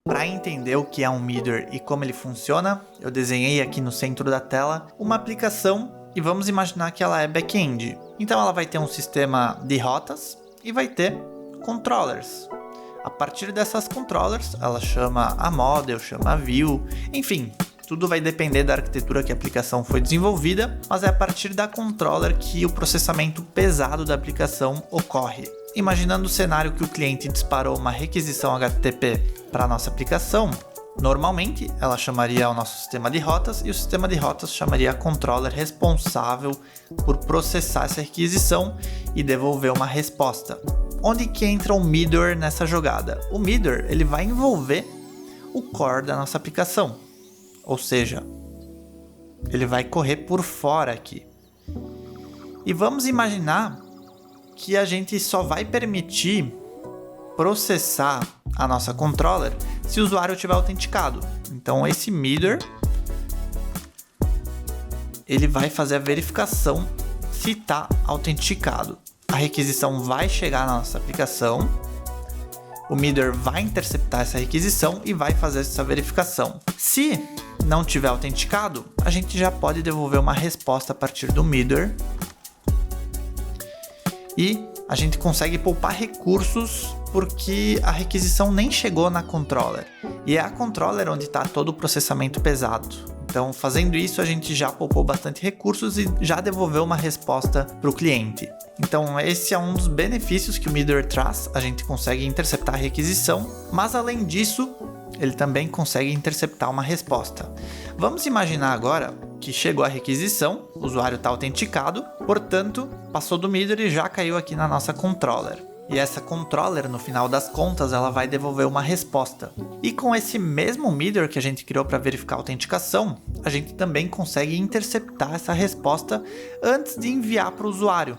Para entender o que é um Meteor e como ele funciona, eu desenhei aqui no centro da tela uma aplicação e vamos imaginar que ela é back-end. Então ela vai ter um sistema de rotas e vai ter controllers. A partir dessas controllers, ela chama a model, chama a view, enfim, tudo vai depender da arquitetura que a aplicação foi desenvolvida, mas é a partir da controller que o processamento pesado da aplicação ocorre. Imaginando o cenário que o cliente disparou uma requisição HTTP para a nossa aplicação, normalmente ela chamaria o nosso sistema de rotas e o sistema de rotas chamaria a controller responsável por processar essa requisição e devolver uma resposta. Onde que entra o Meteor nessa jogada? O Meteor ele vai envolver o core da nossa aplicação, ou seja, ele vai correr por fora aqui. E vamos imaginar que a gente só vai permitir processar a nossa controller se o usuário tiver autenticado. Então esse Meteor ele vai fazer a verificação se está autenticado. A requisição vai chegar na nossa aplicação, o Meteor vai interceptar essa requisição e vai fazer essa verificação. Se não tiver autenticado, a gente já pode devolver uma resposta a partir do Meteor e a gente consegue poupar recursos porque a requisição nem chegou na controller. E é a controller onde está todo o processamento pesado. Então, fazendo isso, a gente já poupou bastante recursos e já devolveu uma resposta para o cliente. Então, esse é um dos benefícios que o Meteor traz. A gente consegue interceptar a requisição, mas além disso, ele também consegue interceptar uma resposta. Vamos imaginar agora que chegou a requisição, o usuário está autenticado, portanto, passou do Meteor e já caiu aqui na nossa controller. E essa controller, no final das contas, ela vai devolver uma resposta. E com esse mesmo Meteor que a gente criou para verificar a autenticação, a gente também consegue interceptar essa resposta antes de enviar para o usuário.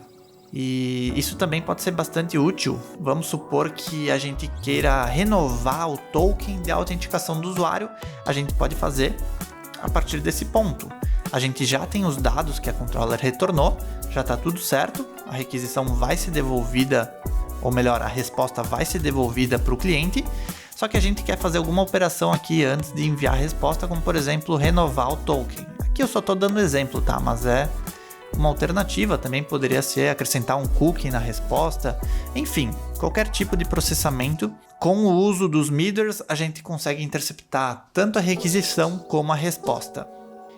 E isso também pode ser bastante útil. Vamos supor que a gente queira renovar o token de autenticação do usuário, a gente pode fazer a partir desse ponto. A gente já tem os dados que a controller retornou, já está tudo certo, a requisição vai ser devolvida, ou melhor, a resposta vai ser devolvida para o cliente, só que a gente quer fazer alguma operação aqui antes de enviar a resposta, como por exemplo, renovar o token. Aqui eu só estou dando exemplo, tá? Mas é uma alternativa, também poderia ser acrescentar um cookie na resposta, enfim, qualquer tipo de processamento. Com o uso dos Meteors, a gente consegue interceptar tanto a requisição como a resposta.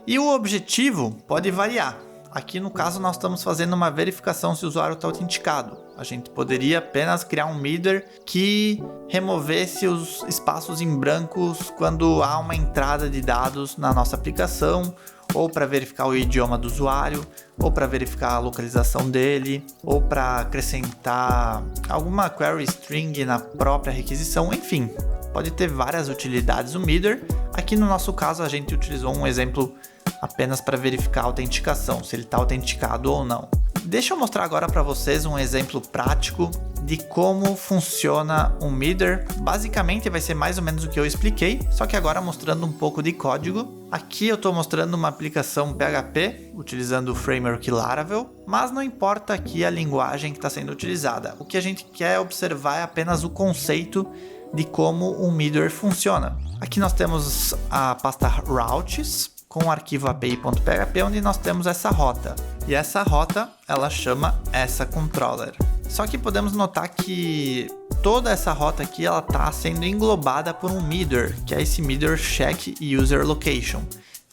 E o objetivo pode variar. Aqui no caso nós estamos fazendo uma verificação se o usuário está autenticado. A gente poderia apenas criar um Meteor que removesse os espaços em brancos quando há uma entrada de dados na nossa aplicação, ou para verificar o idioma do usuário, ou para verificar a localização dele, ou para acrescentar alguma query string na própria requisição, enfim, pode ter várias utilidades o Meteor. Aqui no nosso caso a gente utilizou um exemplo apenas para verificar a autenticação, se ele está autenticado ou não. Deixa eu mostrar agora para vocês um exemplo prático de como funciona um Meteor. Basicamente vai ser mais ou menos o que eu expliquei, só que agora mostrando um pouco de código. Aqui eu estou mostrando uma aplicação PHP utilizando o framework Laravel, mas não importa aqui a linguagem que está sendo utilizada. O que a gente quer observar é apenas o conceito de como um Meteor funciona. Aqui nós temos a pasta routes com o arquivo api.php, onde nós temos essa rota. E essa rota, ela chama essa controller. Só que podemos notar que toda essa rota aqui, ela está sendo englobada por um Meteor, que é esse Meteor check user location.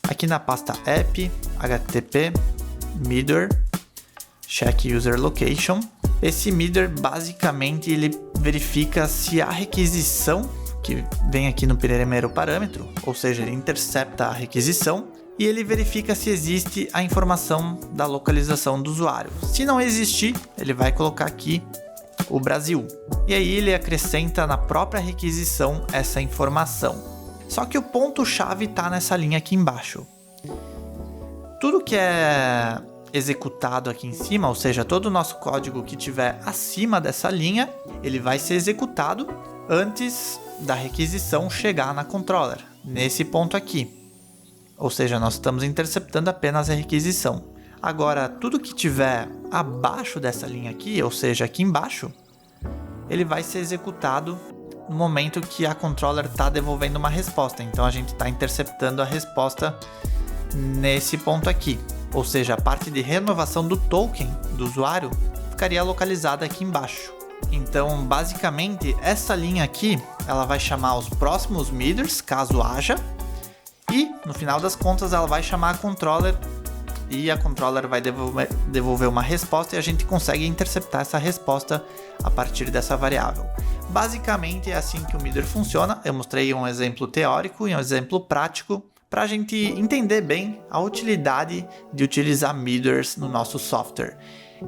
Aqui na pasta app, http, Meteor, check user location. Esse Meteor, basicamente, ele verifica se a requisição que vem aqui no primeiro parâmetro, ou seja, ele intercepta a requisição e ele verifica se existe a informação da localização do usuário. Se não existir, ele vai colocar aqui o Brasil. E aí ele acrescenta na própria requisição essa informação. Só que o ponto-chave está nessa linha aqui embaixo. Tudo que é executado aqui em cima, ou seja, todo o nosso código que estiver acima dessa linha, ele vai ser executado antes da requisição chegar na controller, nesse ponto aqui. Ou seja, nós estamos interceptando apenas a requisição. Agora, tudo que tiver abaixo dessa linha aqui, ou seja, aqui embaixo, ele vai ser executado no momento que a controller está devolvendo uma resposta. Então a gente está interceptando a resposta nesse ponto aqui. Ou seja, a parte de renovação do token do usuário ficaria localizada aqui embaixo. Então, basicamente, essa linha aqui, ela vai chamar os próximos midders, caso haja, e no final das contas ela vai chamar a controller e a controller vai devolver uma resposta e a gente consegue interceptar essa resposta a partir dessa variável. Basicamente é assim que o midder funciona. Eu mostrei um exemplo teórico e um exemplo prático para a gente entender bem a utilidade de utilizar midders no nosso software.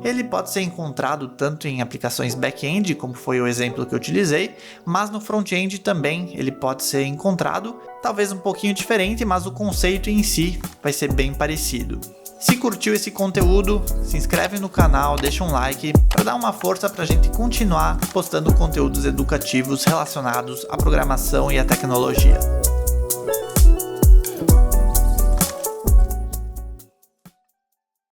Ele pode ser encontrado tanto em aplicações back-end, como foi o exemplo que eu utilizei, mas no front-end também ele pode ser encontrado, talvez um pouquinho diferente, mas o conceito em si vai ser bem parecido. Se curtiu esse conteúdo, se inscreve no canal, deixa um like para dar uma força para a gente continuar postando conteúdos educativos relacionados à programação e à tecnologia.